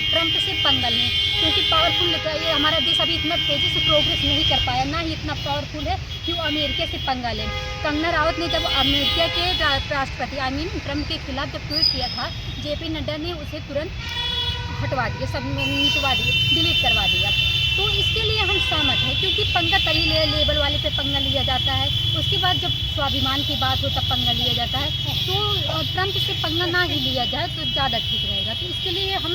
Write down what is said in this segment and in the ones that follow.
Trump से पंगा लें, क्योंकि पावरफुल ये हमारा देश अभी इतना तेज़ी से प्रोग्रेस नहीं कर पाया, ना ही इतना पावरफुल है कि वो अमेरिका से पंगा लें। कंगना रावत ने जब अमेरिका के राष्ट्रपति ट्रंप के खिलाफ जब ट्वीट किया था, जेपी नड्डा ने उसे तुरंत हटवा दिया, सब मिटवा दिए, डिलीट करवा दिया। तो इसके लिए हम सहमत हैं, क्योंकि पंगा तभी लेबल वाले पे पंगा लिया जाता है, उसके बाद जब स्वाभिमान की बात हो तब पंगा लिया जाता है। तो ट्रंप से पंगा ना ही लिया जाए तो ज़्यादा ठीक रहेगा। तो इसके लिए हम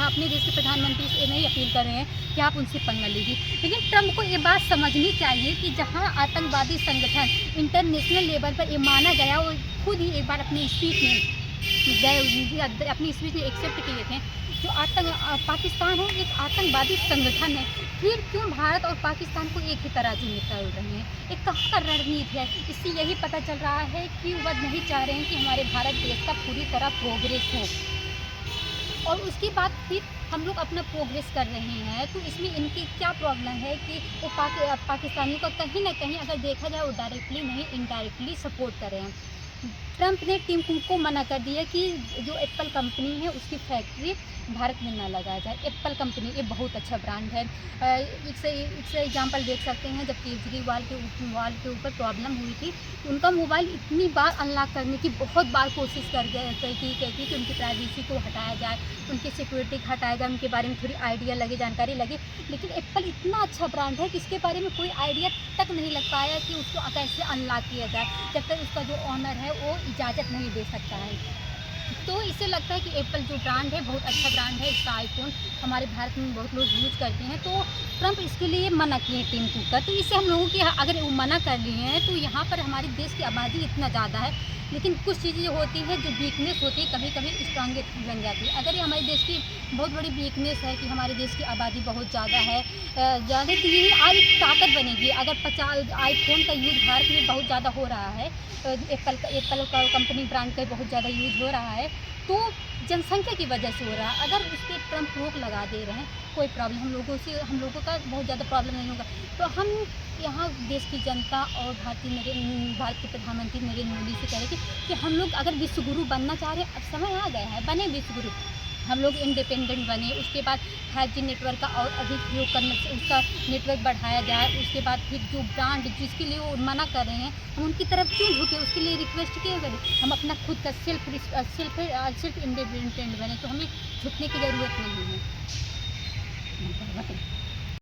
अपने देश के प्रधानमंत्री से नहीं अपील कर रहे हैं कि आप उनसे पंगा लीजिए, लेकिन ट्रंप को ये बात समझनी चाहिए कि जहाँ आतंकवादी संगठन इंटरनेशनल लेवल पर ये माना गया, वो खुद ही एक बार अपनी स्पीच में एक्सेप्ट किए थे, जो पाकिस्तान है एक आतंकवादी संगठन है। फिर क्यों भारत और पाकिस्तान को एक ही तराजू में तोल रहे हैं? एक कहाँ का रणनीति है? इससे यही पता चल रहा है कि वह नहीं चाह रहे हैं कि हमारे भारत देश का पूरी तरह प्रोग्रेस हो, और उसके बाद फिर हम लोग अपना प्रोग्रेस कर रहे हैं। तो इसमें इनकी क्या प्रॉब्लम है कि वो पाकिस्तानियों का कहीं ना कहीं अगर देखा जाए वो डायरेक्टली नहीं इनडायरेक्टली सपोर्ट कर रहे हैं। ट्रंप ने टीम कुक को मना कर दिया कि जो एप्पल कंपनी है उसकी फैक्ट्री भारत में ना लगाया जाए। एप्पल कंपनी ये बहुत अच्छा ब्रांड है। इससे एग्जांपल देख सकते हैं, जब केजरीवाल के ऊपर प्रॉब्लम हुई थी, उनका मोबाइल इतनी बार अनलॉक करने की बहुत बार कोशिश कहती कि उनकी प्राइवेसी को हटाया जाए, उनकी सिक्योरिटी को हटाया जाए, उनके बारे में थोड़ी आइडिया लगे, जानकारी लगे। लेकिन एप्पल इतना अच्छा ब्रांड है कि इसके बारे में कोई आइडिया तक नहीं लग पाया कि उसको कैसे अनलॉक किया जाए, जब तक उसका जो ऑनर है वो इजाज़त नहीं दे सकता है। तो इससे लगता है कि एप्पल जो ब्रांड है बहुत अच्छा ब्रांड है, इसका आईफोन हमारे भारत में बहुत लोग यूज़ करते हैं। तो ट्रंप इसके लिए मना किए टीम कुक का। तो इससे हम लोगों की अगर वो मना कर लिए हैं तो यहाँ पर हमारे देश की आबादी इतना ज़्यादा है, लेकिन कुछ चीज़ें होती हैं जो वीकनेस होती है, कभी कभी स्ट्रांगेस्ट बन जाती है। अगर ये हमारे देश की बहुत बड़ी वीकनेस है कि हमारे देश की आबादी बहुत ज़्यादा है, ज़्यादा, तो यही आज एक ताकत बनेगी। अगर 50 आईफोन का यूज़ भारत में बहुत ज़्यादा हो रहा है, एप्पल का कंपनी ब्रांड का बहुत ज़्यादा यूज़ हो रहा है, तो जनसंख्या की वजह से हो रहा है। अगर उस पर ट्रंप रोक लगा दे रहे हैं, कोई प्रॉब्लम हम लोगों का बहुत ज़्यादा प्रॉब्लम नहीं होगा। तो हम यहाँ देश की जनता और भारत के प्रधानमंत्री नरेंद्र मोदी से कह रहे कि हम लोग अगर विश्व गुरु बनना चाह रहे हैं, अब समय आ गया है, बने विश्व गुरु। हम लोग इंडिपेंडेंट बने, उसके बाद 5G नेटवर्क का और अधिक उपयोग करने से उसका नेटवर्क बढ़ाया जाए। उसके बाद फिर जो ब्रांड जिसके लिए वो मना कर रहे हैं, हम उनकी तरफ क्यों झुके? उसके लिए रिक्वेस्ट क्यों करें? हम अपना खुद का सेल्फ इंडिपेंडेंट बने, तो हमें झुकने की ज़रूरत नहीं है।